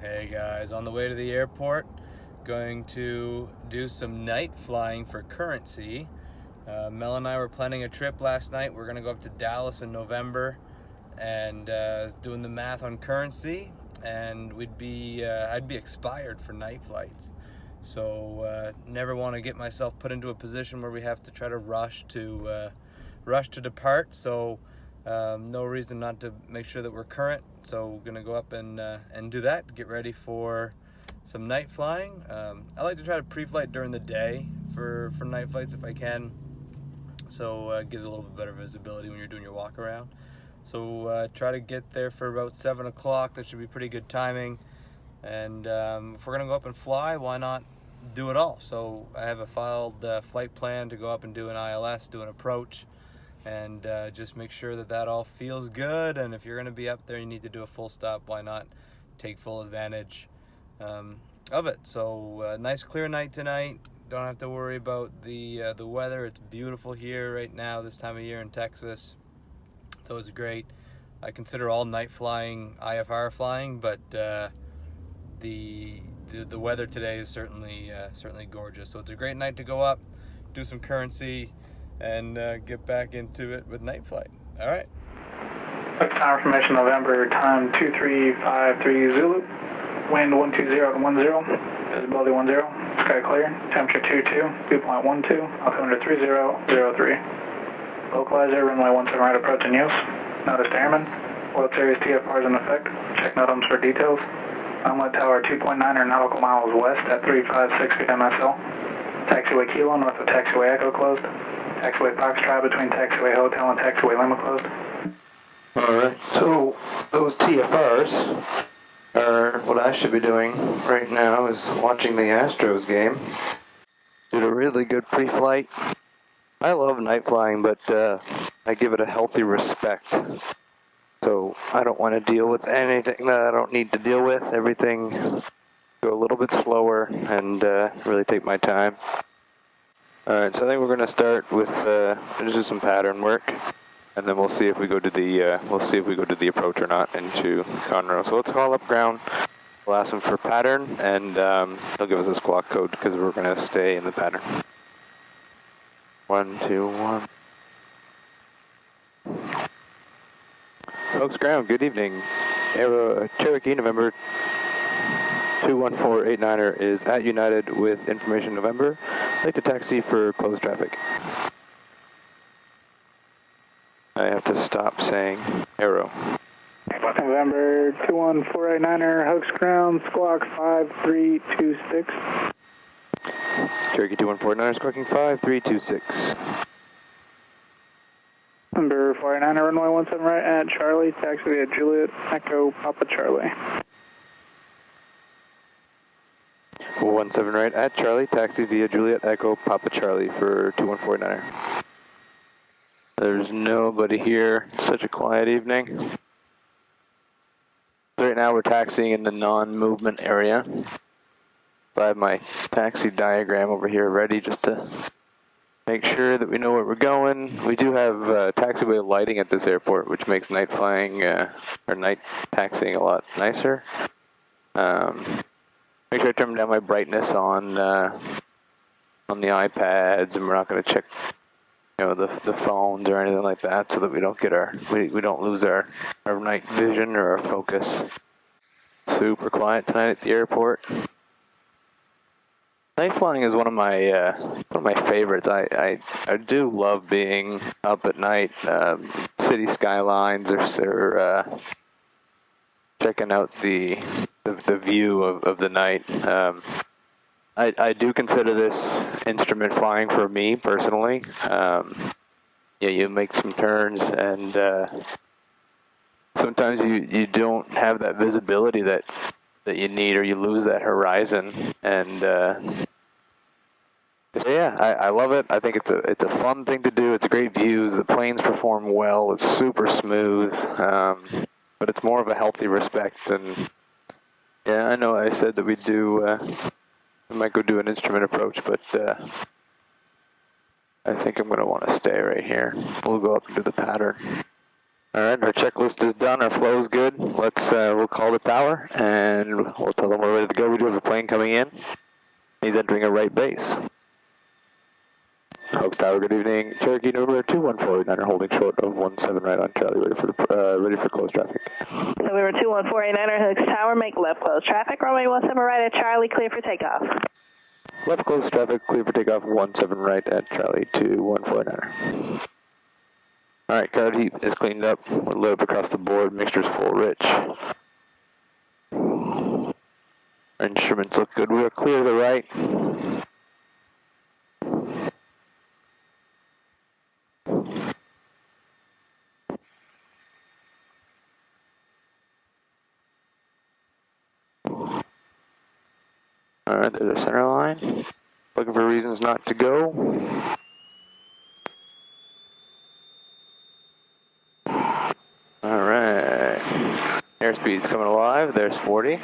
Hey guys, on the way to the airport, going to do some night flying for currency. Mel and I were planning a trip last night. We're going to go up to Dallas in November and doing the math on currency, and I'd be expired for night flights. So never want to get myself put into a position where we have to try to rush to depart. So no reason not to make sure that we're current. So we're gonna go up and do that. Get ready for some night flying. I like to try to pre-flight during the day for night flights if I can. So it gives a little bit better visibility when you're doing your walk around. So try to get there for about 7 o'clock. That should be pretty good timing. And if we're gonna go up and fly, why not do it all? So I have a filed flight plan to go up and do an ILS, do an approach, and just make sure that all feels good. And if you're going to be up there, you need to do a full stop. Why not take full advantage of it? So nice clear night tonight. Don't have to worry about the weather. It's beautiful here right now this time of year in Texas, so it's great. I consider all night flying IFR flying, but the weather today is certainly gorgeous. So it's a great night to go up, do some currency, and get back into it with night flight. All right. Confirmation November, time 2353 Zulu, wind 120 to 10, visibility 10, sky clear, temperature 22, dew point 12, altimeter 3003. Localizer, runway 17 right approach in use. Notice to airmen. World Series TFR is in effect. Check NOTAMs for details. Omelet Tower 2.9 nautical miles west at 356 MSL. Taxiway Kilo north of Taxiway Echo closed. Taxiway Foxtrot between Taxiway Hotel and Taxiway Lima closed. Alright, so those TFRs are what I should be doing right now is watching the Astros game. Did a really good pre-flight. I love night flying, but I give it a healthy respect. So I don't want to deal with anything that I don't need to deal with. Everything go a little bit slower and really take my time. Alright, so I think we're going to start with just do some pattern work, and then we'll see if we go to the approach or not into Conroe. So let's call up ground. We'll ask them for pattern, and they'll give us a squawk code because we're going to stay in the pattern. 1, 2, 1. Folks, ground. Good evening. Cherokee November 21489er is at United with information November. I'd like to taxi for closed traffic. I have to stop saying arrow. November 21489er, Hoax ground, squawk 5326. Cherokee 2149er, squawking 5326. November 489er, runway 17 right at Charlie, taxi via Juliet, Echo, Papa Charlie. 17 right at Charlie, taxi via Juliet, Echo, Papa Charlie for 2149er. There's nobody here. Such a quiet evening. Right now we're taxiing in the non-movement area. I have my taxi diagram over here ready just to make sure that we know where we're going. We do have taxiway lighting at this airport, which makes night flying or night taxiing a lot nicer. Make sure I turn down my brightness on the iPads, and we're not going to check, the phones or anything like that, so that we don't get we don't lose our night vision or our focus. Super quiet tonight at the airport. Night flying is one of my favorites. I do love being up at night, city skylines or checking out the view of the night. I do consider this instrument flying for me personally. You make some turns, and sometimes you don't have that visibility that you need, or you lose that horizon. And I love it. I think it's a fun thing to do. It's great views. The planes perform well. It's super smooth. But it's more of a healthy respect. And yeah, I know I said that we might go do an instrument approach, but I think I'm going to want to stay right here. We'll go up and do the pattern. All right, our checklist is done. Our flow is good. We'll call the tower, and we'll tell them we're ready to go. We do have a plane coming in. He's entering a right base. Hoax Tower, good evening. Cherokee November 21489 holding short of 17 right on Charlie, ready for close traffic. November 21489 Hoax Tower, make left close traffic. Runway 17 right at Charlie, clear for takeoff. Left close traffic, clear for takeoff 17 right at Charlie 2149. Alright, card heat is cleaned up. We're lit up across the board, mixture's full rich. Our instruments look good. We are clear to the right. Alright, there's our center line. Looking for reasons not to go. Alright. Airspeed's coming alive. There's 40.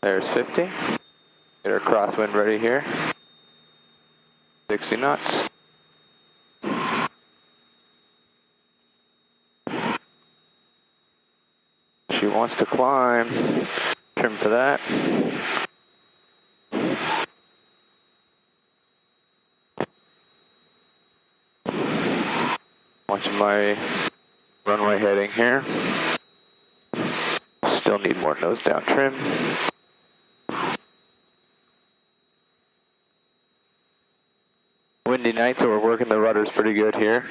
There's 50. Get our crosswind ready here. 60 knots. She wants to climb. Trim for that. Watching my runway heading here. Still need more nose down trim. Windy night, so we're working the rudders pretty good here.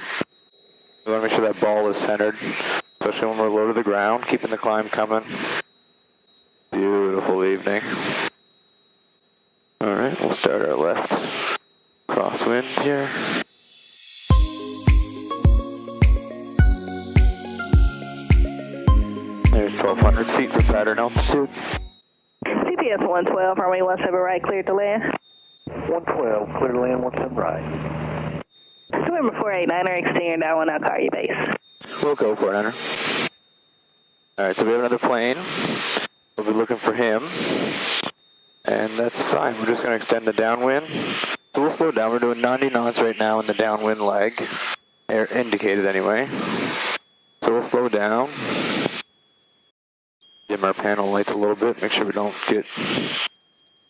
We want to make sure that ball is centered, especially when we're low to the ground, keeping the climb coming. Beautiful evening. Alright, we'll start our left crosswind here. There's 1,200 feet for pattern altitude. CPS 112, runway 17 right, cleared to land. 112, clear to land, 17 right. November 489 exterior down, now car your base. We'll go for it, Hunter. Alright, so we have another plane. We'll be looking for him. And that's fine. We're just going to extend the downwind. So we'll slow down. We're doing 90 knots right now in the downwind leg. Air indicated anyway. So we'll slow down. Dim our panel lights a little bit. Make sure we don't get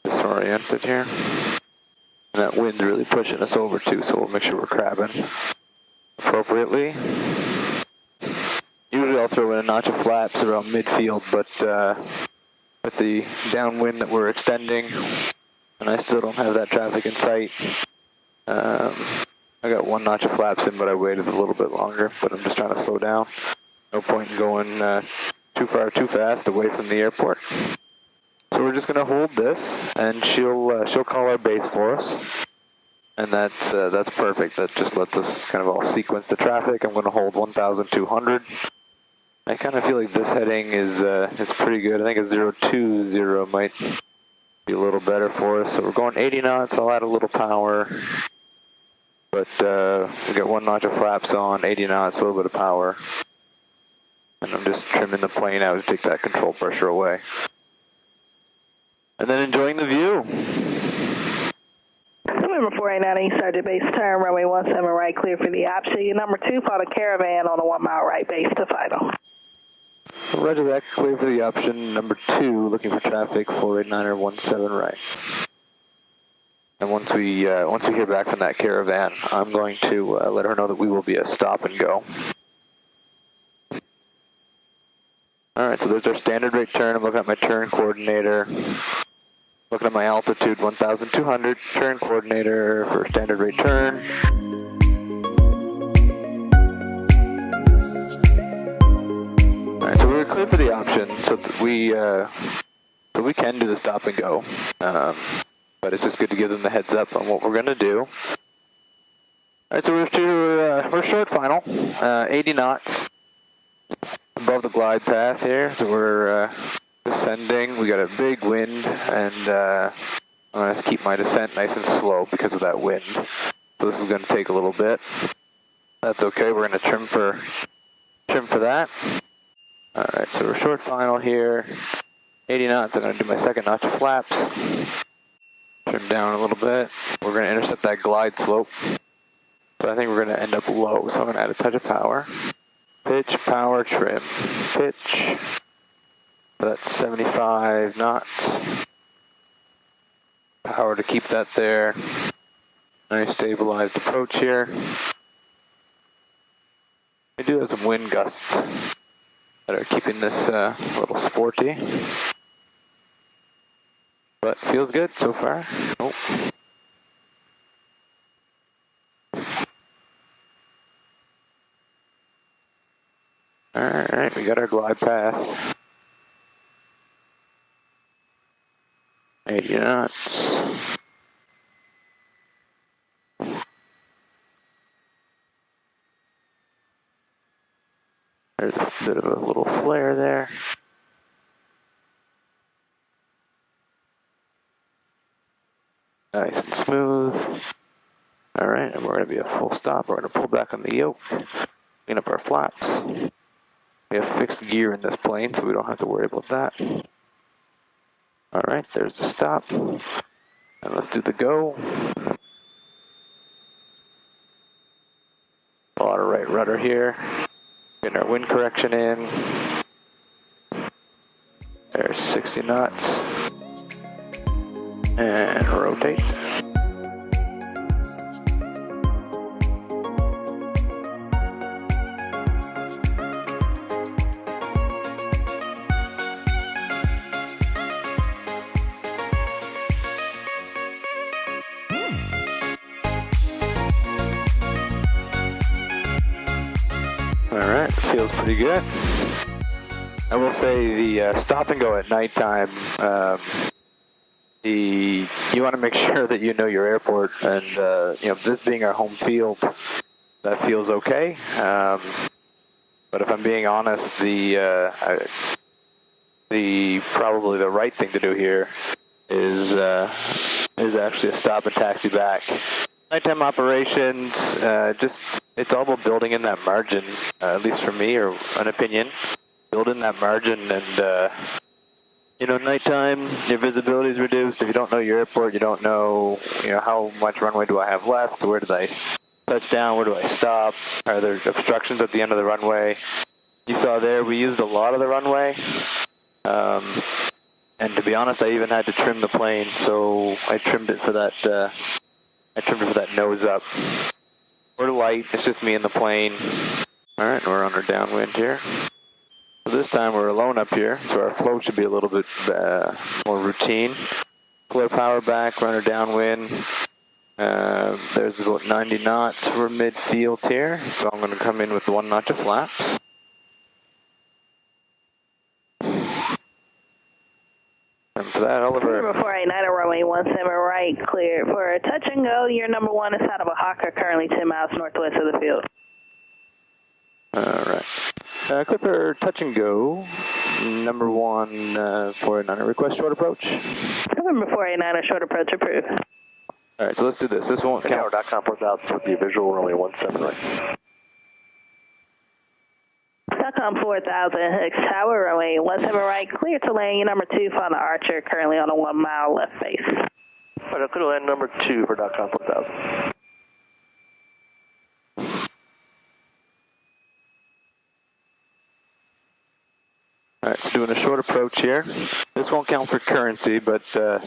disoriented here. And that wind's really pushing us over too, so we'll make sure we're crabbing appropriately. Usually I'll throw in a notch of flaps around midfield, but with the downwind that we're extending, and I still don't have that traffic in sight, I got one notch of flaps in, but I waited a little bit longer, but I'm just trying to slow down. No point in going too far too fast away from the airport. So we're just going to hold this, and she'll call our base for us, and that's perfect. That just lets us kind of all sequence the traffic. I'm going to hold 1,200. I kind of feel like this heading is pretty good. I think a 020 might be a little better for us. So we're going 80 knots. I'll add a little power, but we got one notch of flaps on, 80 knots, a little bit of power, and I'm just trimming the plane out to take that control pressure away. And then enjoying the view. November 489 start to base turn, runway 17 right, clear for the option. Number 2, follow caravan on a 1 mile right base to final. Roger that, clear for the option. Number 2, looking for traffic, 489er 17 right. And once we hear back from that caravan, I'm going to let her know that we will be a stop and go. Alright, so there's our standard rate turn. I'm looking at my turn coordinator. Looking at my altitude, 1,200, turn coordinator for standard rate turn. Alright, so we're clear for the option, so we can do the stop and go. But it's just good to give them the heads up on what we're going to do. Alright, so we're short final, 80 knots above the glide path here, so we're descending. We got a big wind, and I'm going to keep my descent nice and slow because of that wind. So this is going to take a little bit. That's okay. We're going to trim for that. All right, so we're short final here. 80 knots. I'm going to do my second notch of flaps. Trim down a little bit. We're going to intercept that glide slope. but I think we're going to end up low, so I'm going to add a touch of power. Pitch, power, trim. Pitch. That's 75 knots. Power to keep that there. Nice stabilized approach here. We do have some wind gusts that are keeping this a little sporty. But feels good so far. Oh. Alright, we got our glide path. 80 knots. There's a bit of a little flare there. Nice and smooth. Alright, and we're going to be a full stop. We're going to pull back on the yoke, clean up our flaps. We have fixed gear in this plane, so we don't have to worry about that. Alright, there's the stop. And let's do the go. A lot of right rudder here. Getting our wind correction in. There's 60 knots. And rotate. Alright, feels pretty good. I will say the stop and go at nighttime, you want to make sure that you know your airport, and this being our home field, that feels okay. But if I'm being honest, probably the right thing to do here is actually a stop and taxi back. Nighttime operations, it's all about building in that margin, at least for me, or an opinion. Build in that margin, and nighttime, your visibility is reduced. If you don't know your airport, you don't know, how much runway do I have left? Where did I touch down? Where do I stop? Are there obstructions at the end of the runway? You saw there, we used a lot of the runway. And to be honest, I even had to trim the plane, so I trimmed it for that. I trimmed it for that nose up. We're light. It's just me and the plane. All right, we're on our downwind here. So this time we're alone up here, so our flow should be a little bit more routine. Pull our power back, run our downwind. There's about 90 knots. We're mid-field here, so I'm going to come in with 1 notch of flaps. And for that, Oliver. Number 489, runway 17 right, cleared for a touch and go. Your number 1 is out of a Hawker, currently 10 miles northwest of the field. Alright. Clipper, touch and go. Number 1, 489, request short approach. Number 489, a short approach approved. Alright, so let's do this. This won't count. Tower.com 4000 would be a visual runway 17 right. Stockholm 4000, Hicks Tower, runway 17 right, clear to land. Your number 2, Fauna Archer, currently on a 1 mile left face. Alright, clear to land number 2 for .com 4000. Alright, so doing a short approach here. This won't count for currency, but a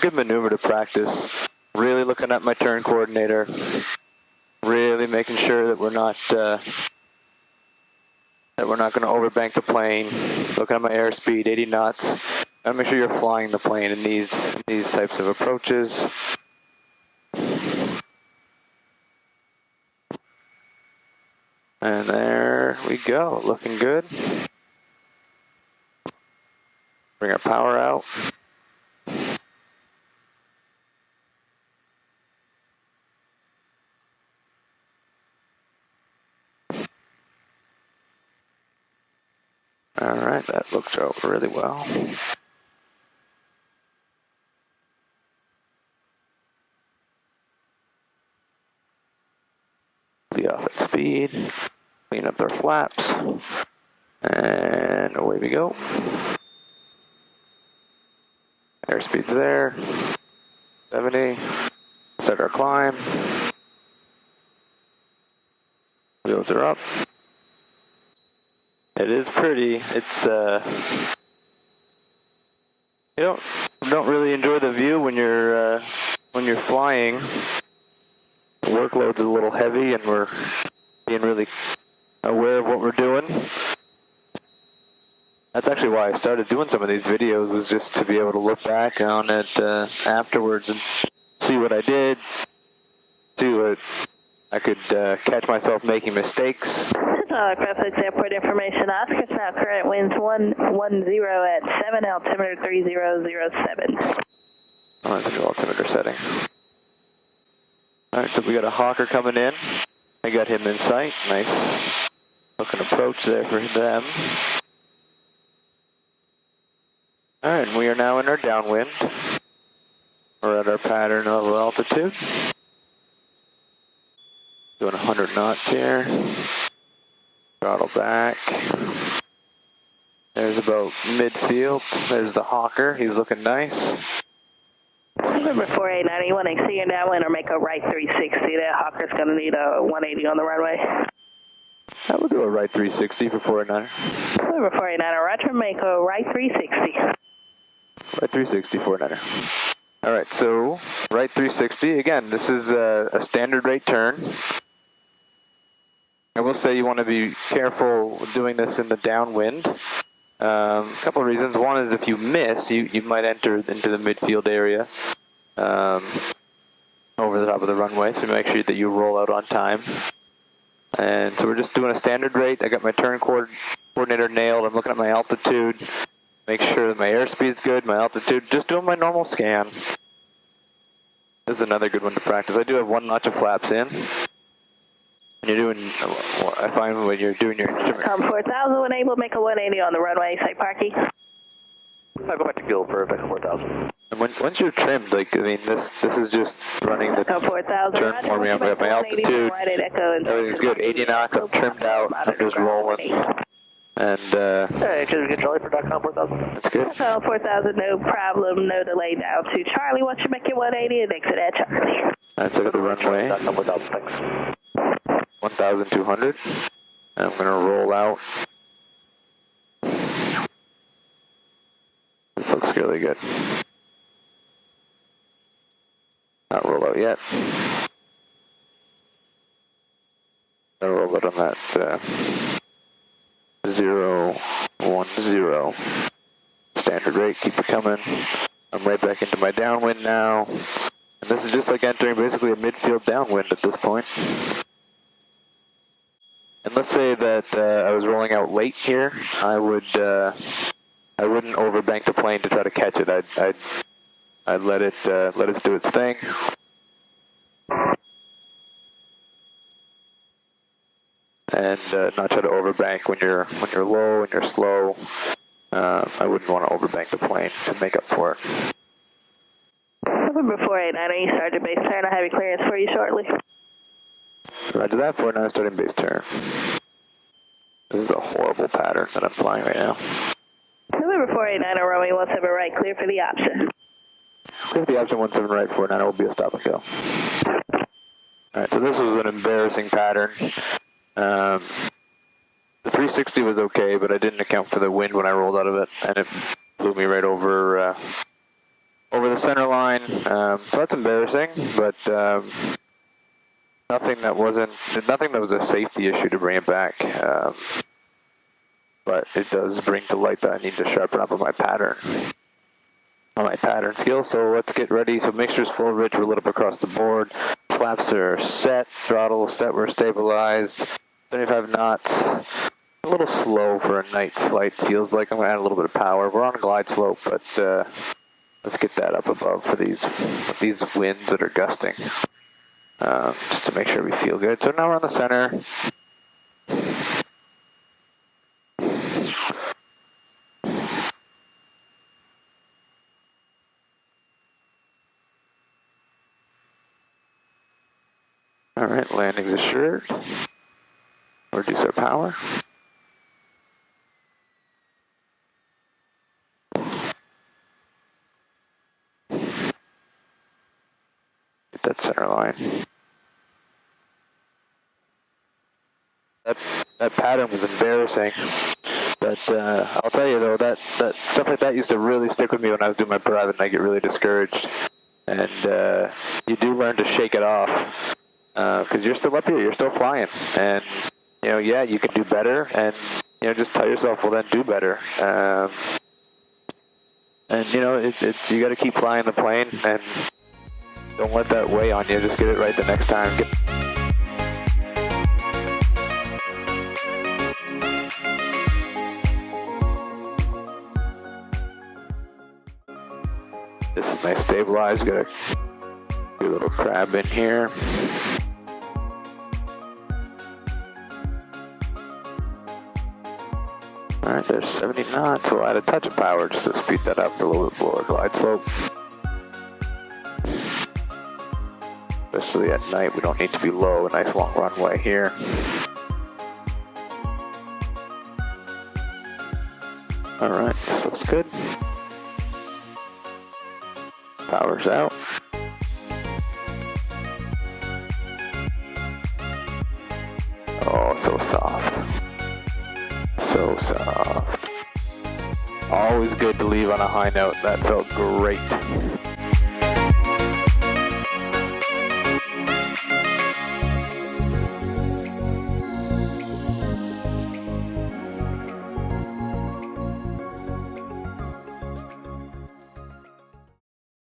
good maneuver to practice. Really looking at my turn coordinator. Really making sure that we're not going to overbank the plane. Looking at my airspeed, 80 knots. And make sure you're flying the plane in these types of approaches. And there we go, looking good. Bring our power out. All right, that looks out really well. Be off at speed, clean up our flaps, and away we go. Airspeed's there, 70, start our climb. Wheels are up. It is pretty. It's you don't really enjoy the view when you're flying. The workload's a little heavy, and we're being really aware of what we're doing. That's actually why I started doing some of these videos, was just to be able to look back on it afterwards and see what I did, see what I could catch myself making mistakes. Graphics Airport information. Oscar's now current winds 110 at 7, altimeter 3007. Oh, that's a new altimeter setting. Alright, so we got a Hawker coming in. I got him in sight. Nice looking approach there for them. Alright, and we are now in our downwind. We're at our pattern level altitude. Doing 100 knots here. Throttle back. There's about midfield. There's the Hawker. He's looking nice. Number 489, you want to exceed your downwind or make a right 360? That Hawker's going to need a 180 on the runway. I will do a right 360 for 489. Number 489, Roger, make a right 360. Right 360, 489. Alright, so right 360. Again, this is a standard rate turn. I will say you want to be careful doing this in the downwind. A couple of reasons. One is if you miss, you might enter into the midfield area over the top of the runway, so make sure that you roll out on time. And so we're just doing a standard rate. I got my turn coordinator nailed. I'm looking at my altitude, make sure that my airspeed's good, my altitude, just doing my normal scan. This is another good one to practice. I do have 1 notch of flaps in. When you're doing, I find when you're doing your instrument. 4000, when able, make a 180 on the runway, say parking. I'll go back to Gill for Echo 4000. And once you're trimmed, like, I mean, this is just running the 4000, turn for me. I'm at my altitude. Everything's good. 80 knots. I'm trimmed out. I'm just rolling. And Hey, just get Charlie for .com 4000. That's good. 4000, no problem, no delay down to Charlie. Once you make your 180, and exit at Charlie. Let's look at the runway. .com 4000, thanks. 1,200. I'm going to roll out. This looks really good. Not roll out yet. I'll roll out on that 010. Standard rate, keep it coming. I'm right back into my downwind now. And this is just like entering basically a midfield downwind at this point. And let's say that I was rolling out late here, I wouldn't overbank the plane to try to catch it. I'd let it do its thing. And not try to overbank when you're low and you're slow. I wouldn't want to overbank the plane to make up for it. November 489, you started base turn. I'll have your clearance for you shortly. Roger that, 49 starting base turn. This is a horrible pattern that I'm flying right now. November 489, Romeo 17 right, clear for the option. Clear for the option 17 right, 49 will be a stop and go. Alright, so this was an embarrassing pattern. The 360 was okay, but I didn't account for the wind when I rolled out of it, and it blew me right over the center line. So that's embarrassing, but nothing that was a safety issue to bring it back. But it does bring to light that I need to sharpen up on my pattern skill. So let's get ready. So mixture's full, rich, we're lit up across the board. Flaps are set, throttle set, we're stabilized. 75 knots. A little slow for a night flight, feels like. I'm going to add a little bit of power. We're on a glide slope, but let's get that up above for these winds that are gusting. Just to make sure we feel good. So now we're on the center. All right, landing's assured. Reduce our power. Get that center line. that pattern was embarrassing. But I'll tell you though, that stuff like that used to really stick with me when I was doing my private, and I get really discouraged. And you do learn to shake it off because you're still up here, you're still flying, and yeah, you can do better, and just tell yourself, well, then do better. And it's you got to keep flying the plane, and don't let that weigh on you. Just get it right the next time. This is nice stabilized. Got to do a little crab in here. Alright, there's 70 knots. We'll add a touch of power just to speed that up a little bit lower glide slope. Especially at night, we don't need to be low. A nice long runway here. Alright, this looks good. Power's out. Oh, so soft. So soft. Always good to leave on a high note. That felt great.